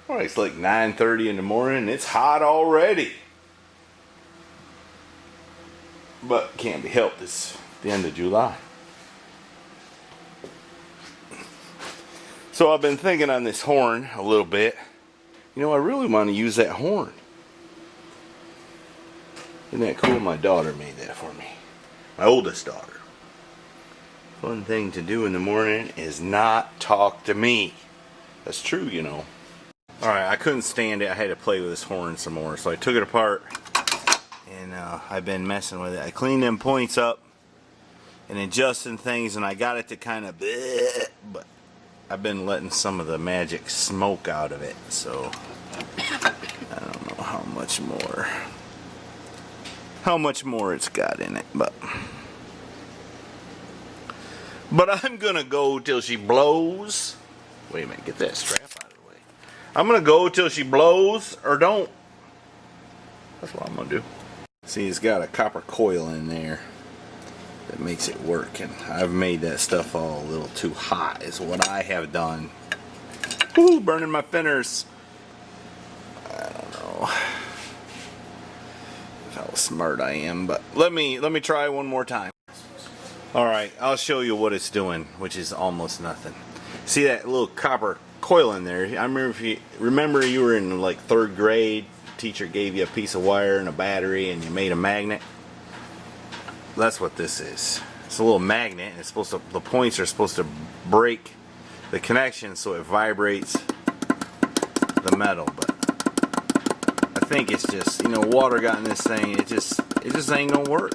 Well, it's like 9:30 in the morning and it's hot already. But can't be helped, it's the end of July. So I've been thinking on this horn a little bit. You know, I really want to use that horn. Isn't that cool? My daughter made that for me. My oldest daughter. Fun thing to do in the morning is not talk to me. That's true, you know. Alright, I couldn't stand it. I had to play with this horn some more. So I took it apart. And I've been messing with it. I cleaned them points up. And adjusting things. And I got it to kind of... But I've been letting some of the magic smoke out of it. So... I don't know how much more it's got in it. But I'm gonna go till she blows. Wait a minute, get that strap out of the way. I'm gonna go till she blows or don't. That's what I'm gonna do. See, it's got a copper coil in there that makes it work, and I've made that stuff all a little too hot is what I have done. Woo, burning my fingers. I don't know how smart I am, but let me try one more time. Alright, I'll show you what it's doing, which is almost nothing. See that little copper coil in there? I remember if you were in like 3rd grade, teacher gave you a piece of wire and a battery and you made a magnet. That's what this is. It's a little magnet, and it's supposed to, the points are supposed to break the connection so it vibrates the metal, but I think it's just, you know, water got in this thing, it just ain't gonna work.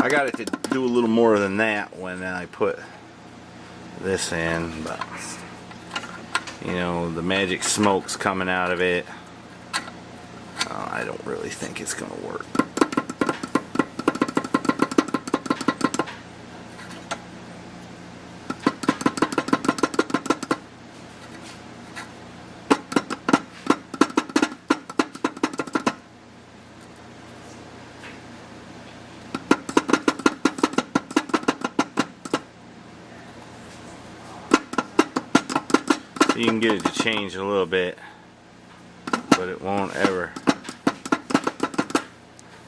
I got it to do a little more than that when I put this in, but you know, the magic smoke's coming out of it. I don't really think it's gonna work. You can get it to change a little bit, but it won't ever.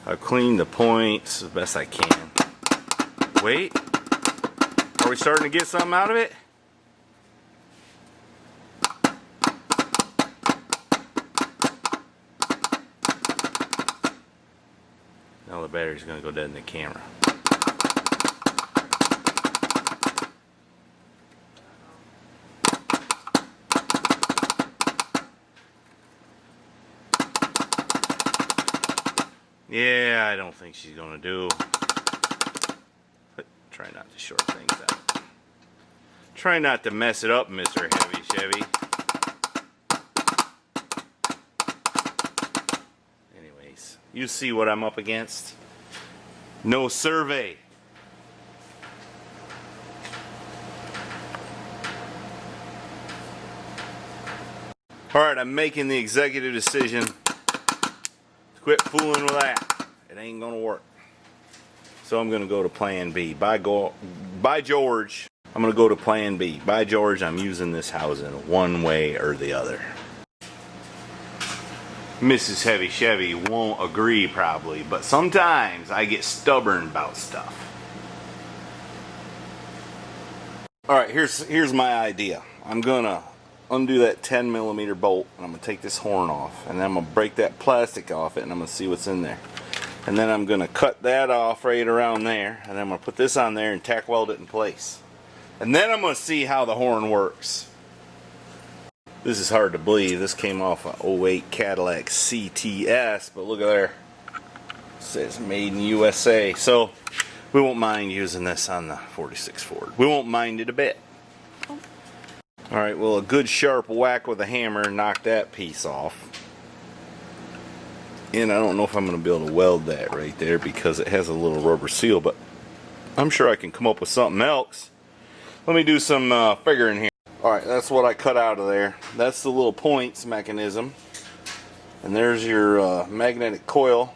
I've cleaned the points as best I can. Wait, are we starting to get something out of it? Now the battery's going to go dead in the camera. Yeah, I don't think she's gonna do. But try not to short things out. Try not to mess it up, Mrshevyshevy. Anyways, you see what I'm up against. No survey. Alright, I'm making the executive decision. Quit fooling with that. It ain't gonna work. So I'm gonna go to plan B. By George, I'm gonna go to plan B. By George, I'm using this housing one way or the other. Mrshevyshevy won't agree probably, but sometimes I get stubborn about stuff. Alright, here's my idea. I'm gonna undo that 10mm bolt, and I'm going to take this horn off, and then I'm going to break that plastic off it, and I'm going to see what's in there. And then I'm going to cut that off right around there, and then I'm going to put this on there and tack weld it in place. And then I'm going to see how the horn works. This is hard to believe. This came off an 08 Cadillac CTS, but look at there. It says made in USA. So we won't mind using this on the 46 Ford. We won't mind it a bit. Alright, well, a good sharp whack with a hammer knocked that piece off. And I don't know if I'm going to be able to weld that right there because it has a little rubber seal, but I'm sure I can come up with something else. Let me do some figuring here. Alright, that's what I cut out of there. That's the little points mechanism. And there's your magnetic coil.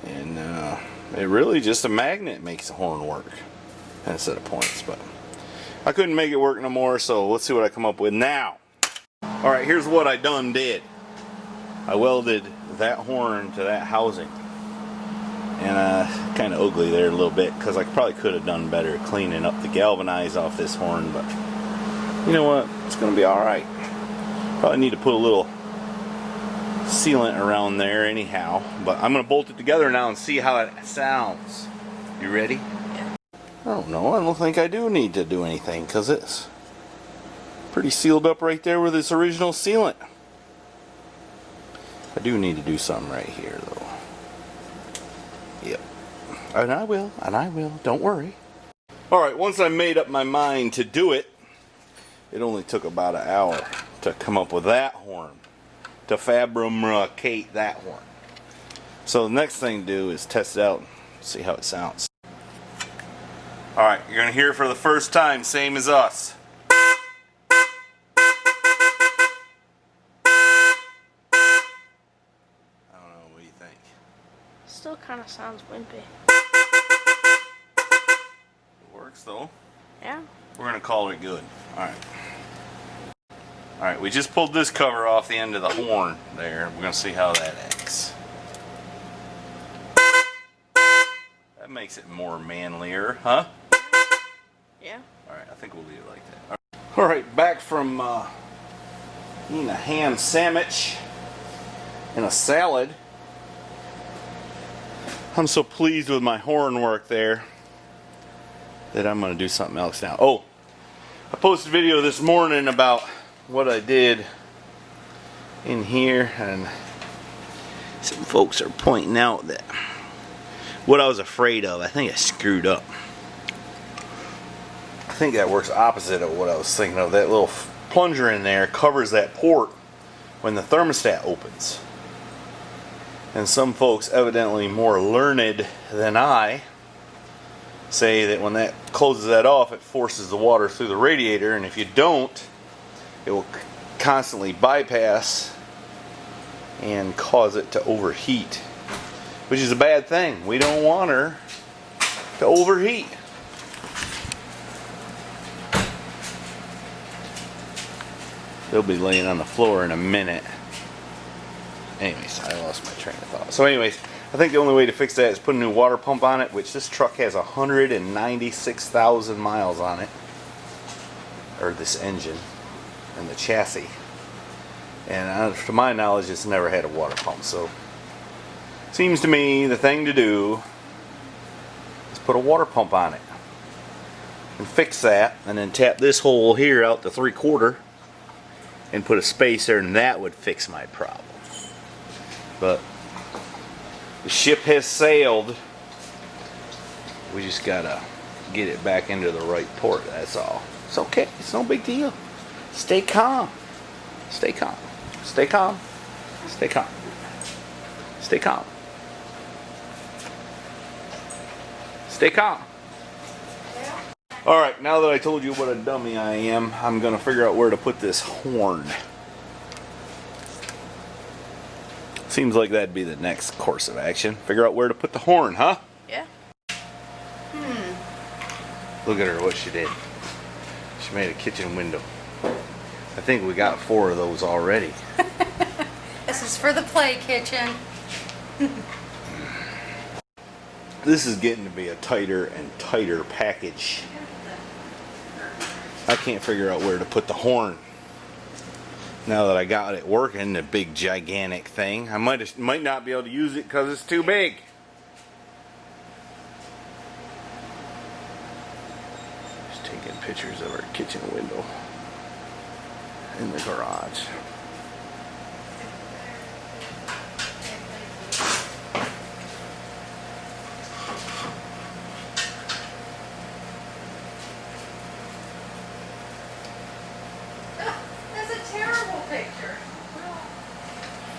And it really just a magnet makes the horn work. Instead of points, but I couldn't make it work no more, so let's see what I come up with now. Alright, here's what I done did. I welded that horn to that housing. And kind of ugly there a little bit, because I probably could have done better cleaning up the galvanize off this horn, but you know what? It's going to be alright. Probably need to put a little sealant around there anyhow, but I'm going to bolt it together now and see how it sounds. You ready? Yeah. Oh no, I don't think I do need to do anything, because it's pretty sealed up right there with its original sealant. I do need to do something right here though. Yep. And I will, don't worry. Alright, once I made up my mind to do it, it only took about an hour to come up with that horn. To fabricate that horn. So the next thing to do is test it out and see how it sounds. Alright, you're going to hear it for the first time, same as us. I don't know, what do you think? Still kind of sounds wimpy. It works though. Yeah. We're going to call it good. Alright. Alright, we just pulled this cover off the end of the horn there. We're going to see how that acts. That makes it more manlier, huh? Yeah. Alright, I think we'll leave it like that. Alright, back from eating a ham sandwich and a salad. I'm so pleased with my horn work there that I'm going to do something else now. Oh, I posted a video this morning about what I did in here, and some folks are pointing out that what I was afraid of, I think I screwed up. I think that works opposite of what I was thinking of. That little plunger in there covers that port when the thermostat opens. And some folks, evidently more learned than I, say that when that closes that off, it forces the water through the radiator, and if you don't, it will constantly bypass and cause it to overheat, which is a bad thing. We don't want her to overheat. They'll be laying on the floor in a minute. Anyways, I lost my train of thought. So anyways, I think the only way to fix that is put a new water pump on it, which this truck has 196,000 miles on it. Or this engine and the chassis. And to my knowledge, it's never had a water pump. So seems to me the thing to do is put a water pump on it. And fix that, and then tap this hole here out to 3/4 and put a spacer, and that would fix my problem. But the ship has sailed. We just gotta get it back into the right port, that's all. It's okay, it's no big deal. Stay calm. Stay calm. Stay calm. Stay calm. Stay calm. Stay calm. Alright, now that I told you what a dummy I am, I'm gonna figure out where to put this horn. Seems like that'd be the next course of action. Figure out where to put the horn, huh? Yeah. Look at her, what she did. She made a kitchen window. I think we got 4 of those already. This is for the play kitchen. This is getting to be a tighter and tighter package. I can't figure out where to put the horn. Now that I got it working, the big gigantic thing, I might not be able to use it because it's too big. Just taking pictures of our kitchen window in the garage. That's a terrible picture.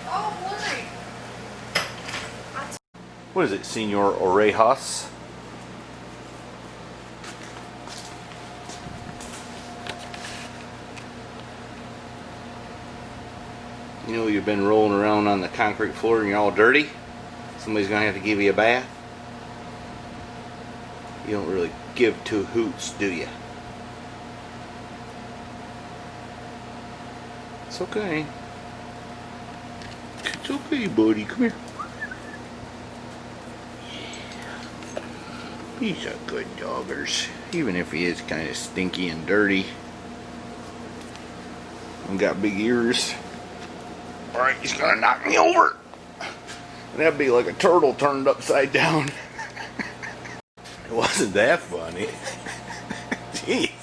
Oh, blurry. What is it, Senor Orejas? You know, you've been rolling around on the concrete floor and you're all dirty. Somebody's gonna have to give you a bath. You don't really give 2 hoots, do you? It's okay. It's okay, buddy. Come here. He's a good doggers, even if he is kind of stinky and dirty. And got big ears. Alright, he's gonna knock me over. And that'd be like a turtle turned upside down. It wasn't that funny. Jeez.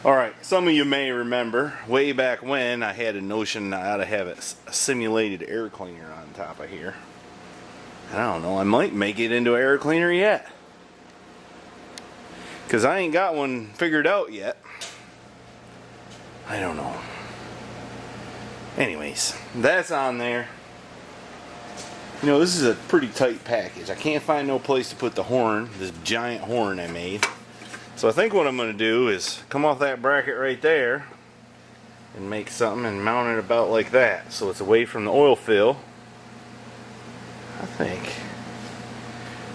Alright, some of you may remember, way back when I had a notion I ought to have a simulated air cleaner on top of here. I don't know, I might make it into an air cleaner yet. Because I ain't got one figured out yet. I don't know. Anyways, that's on there. You know, this is a pretty tight package. I can't find no place to put the horn, this giant horn I made. So I think what I'm going to do is come off that bracket right there and make something and mount it about like that. So it's away from the oil fill. I think.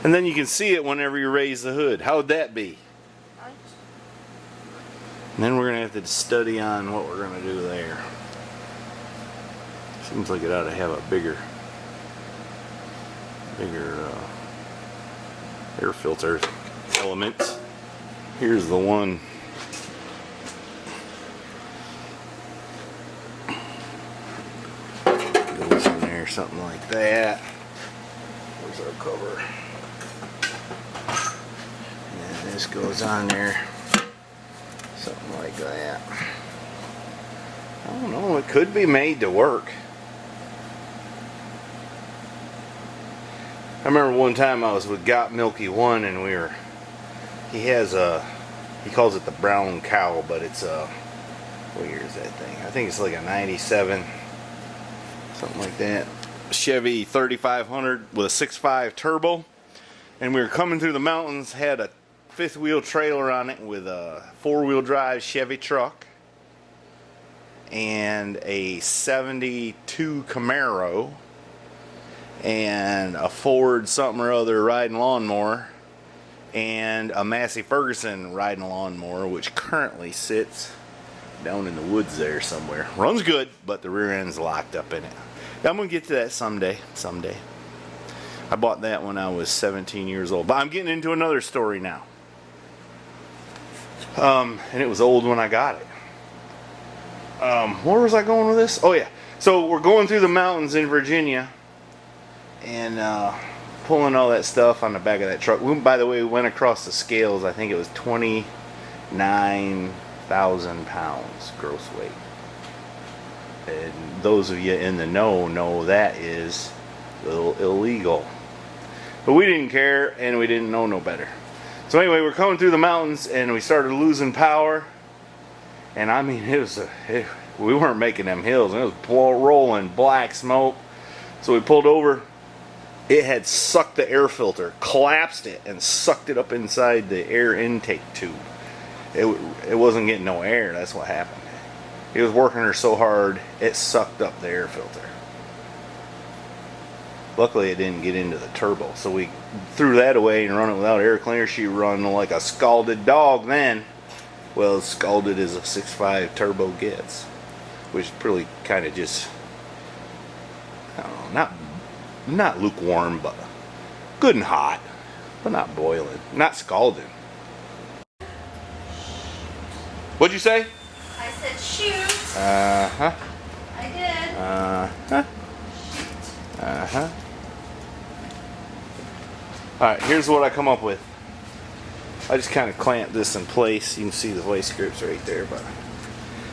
And then you can see it whenever you raise the hood. How would that be? Nice. And then we're going to have to study on what we're going to do there. Seems like it ought to have a bigger air filter element. Here's the one. Goes in there, something like that. Where's our cover? And this goes on there, something like that. I don't know, it could be made to work. I remember one time I was with Got Milky One and he calls it the brown cow, but it's what year is that thing? I think it's like a 97, something like that. Chevy 3500 with a 6.5 turbo, and we were coming through the mountains, had a fifth wheel trailer on it with a 4-wheel drive Chevy truck and a 72 Camaro and a Ford something or other riding lawnmower and a Massey Ferguson riding lawnmower, which currently sits down in the woods there somewhere. Runs good, but the rear end's locked up in it. I'm gonna get to that someday. I bought that when I was 17 years old, but I'm getting into another story now. And it was old when I got it. Where was I going with this? Oh yeah, so we're going through the mountains in Virginia and pulling all that stuff on the back of that truck. By the way, we went across the scales. I think it was 29,000 pounds gross weight. And those of you in the know that is a little illegal. But we didn't care and we didn't know no better. So anyway, we're coming through the mountains and we started losing power. And I mean, we weren't making them hills. It was rolling black smoke. So we pulled over. It had sucked the air filter, collapsed it, and sucked it up inside the air intake tube. It wasn't getting no air. That's what happened. It was working her so hard, it sucked up the air filter. Luckily, it didn't get into the turbo. So we threw that away and run it without air cleaner. She run like a scalded dog then. Well, as scalded as a 6.5 turbo gets. Which is pretty kind of just, I don't know, not lukewarm, but good and hot, but not boiling, not scalding. What'd you say? I said shoot. Uh-huh. I did. Uh-huh. Uh-huh. Alright, here's what I come up with. I just kind of clamped this in place. You can see the vice grips right there, but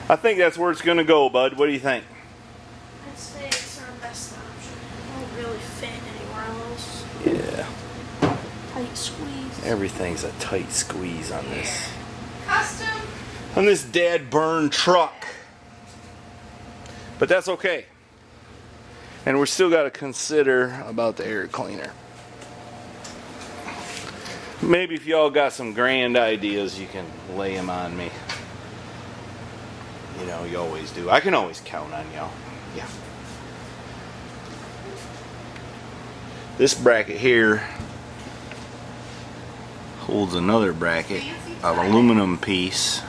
I think that's where it's going to go, bud. What do you think? I'd say it's our best option. It won't really fit anywhere else. Yeah. Tight squeeze. Everything's a tight squeeze on this. Custom. On this dead burn truck. But that's okay. And we're still got to consider about the air cleaner. Maybe if y'all got some grand ideas, you can lay them on me. You know, you always do. I can always count on y'all. Yeah. This bracket here holds another bracket, an aluminum piece.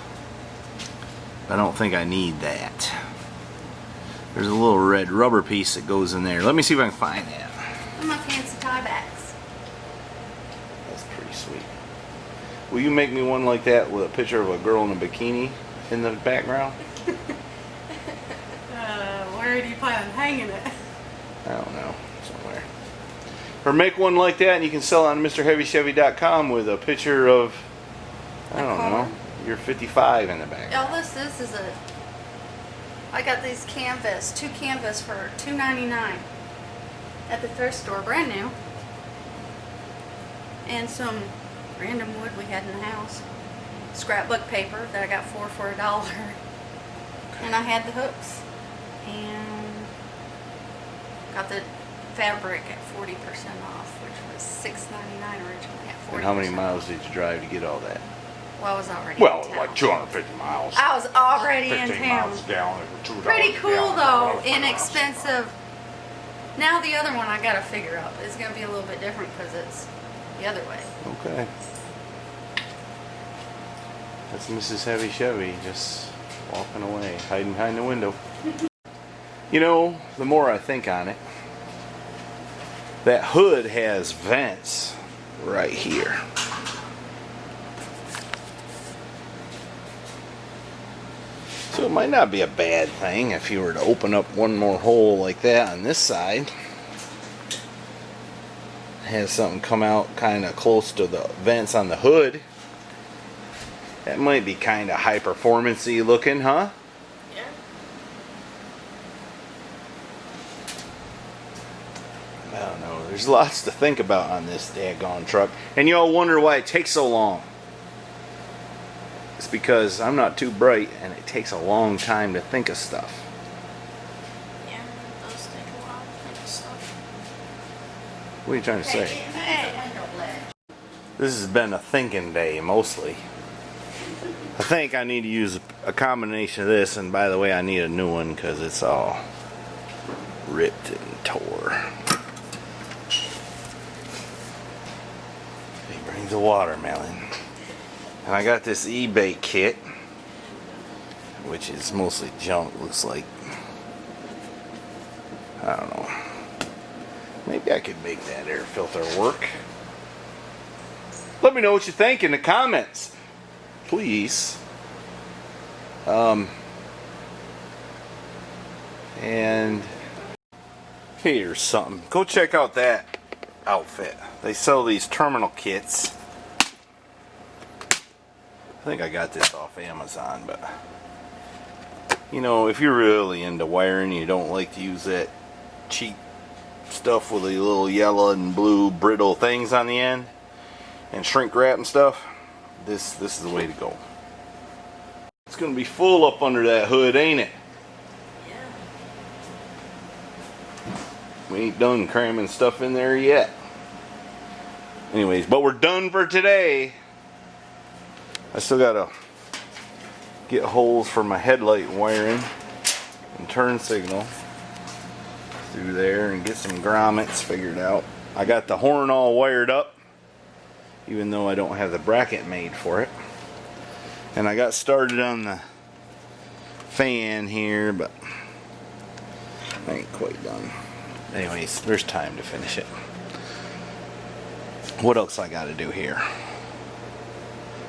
I don't think I need that. There's a little red rubber piece that goes in there. Let me see if I can find that. And my fancy tiebacks. That's pretty sweet. Will you make me one like that with a picture of a girl in a bikini in the background? Where do you plan on hanging it? I don't know. Somewhere. Or make one like that and you can sell it on Mrshevyshevy.com with a picture of, I don't know, you're 55 in the back. All this is a... I got these canvas, 2 canvas for $2.99 at the thrift store, brand new. And some random wood we had in the house. Scrapbook paper that I got for $1. And I had the hooks. And got the fabric at 40% off, which was $6.99 originally at 40%. And how many miles did you drive to get all that? Well, I was already Well, in town. like 250 miles. I was already in 15 town. miles down, $2 Pretty cool down, though, $1 inexpensive. Now the other one I gotta figure out. It's gonna be a little bit different because it's the other way. Okay. That's Mrshevyshevy just walking away, hiding behind the window. You know, the more I think on it, that hood has vents right here. So it might not be a bad thing if you were to open up one more hole like that on this side. Have something come out kind of close to the vents on the hood. That might be kind of high performance-y looking, huh? Yeah. I don't know. There's lots to think about on this daggone truck. And you all wonder why it takes so long. It's because I'm not too bright and it takes a long time to think of stuff. Yeah, it does take a while to think of stuff. What are you trying to say? This has been a thinking day mostly. I think I need to use a combination of this, and by the way, I need a new one because it's all ripped and tore. He brings a watermelon. And I got this eBay kit, which is mostly junk, looks like. I don't know. Maybe I could make that air filter work. Let me know what you think in the comments, please. And here's something. Go check out that outfit. They sell these terminal kits. I think I got this off Amazon, but you know, if you're really into wiring, you don't like to use that cheap stuff with the little yellow and blue brittle things on the end and shrink wrap and stuff, this is the way to go. It's gonna be full up under that hood, ain't it? Yeah. We ain't done cramming stuff in there yet. Anyways, but we're done for today. I still gotta get holes for my headlight wiring and turn signal through there and get some grommets figured out. I got the horn all wired up, even though I don't have the bracket made for it. And I got started on the fan here, but I ain't quite done. Anyways, there's time to finish it. What else I gotta do here?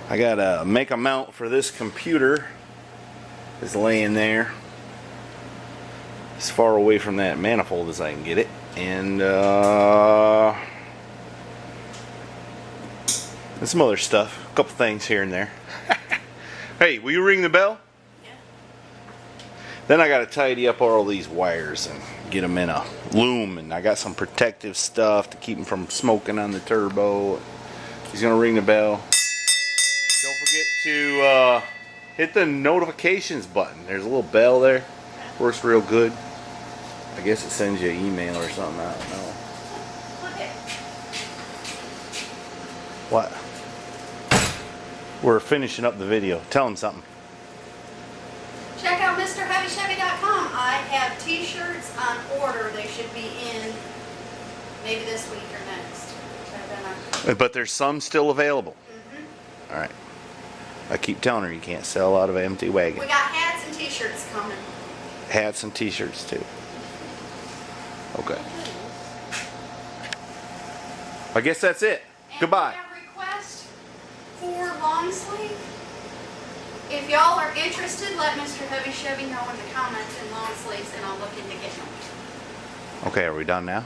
I gotta make a mount for this computer. It's laying there as far away from that manifold as I can get it, and some other stuff, a couple things here and there. Hey, will you ring the bell? Yeah. Then I gotta tidy up all these wires and get them in a loom, and I got some protective stuff to keep them from smoking on the turbo. He's gonna ring the bell. Don't forget to hit the notifications button. There's a little bell there. Works real good. I guess it sends you an email or something. I don't know. Okay. What? We're finishing up the video. Tell them something. Check out Mrshevyshevy.com. I have t-shirts on order. They should be in maybe this week or next. But there's some still available. All right. I keep telling her you can't sell out of an empty wagon. We got hats and t-shirts coming. Hats and t-shirts too. Okay. I guess that's it. And Goodbye. we have a request for long sleeve. If y'all are interested, let Mrshevyshevy know in the comments in long sleeves, and I'll look into getting them. Okay, are we done now?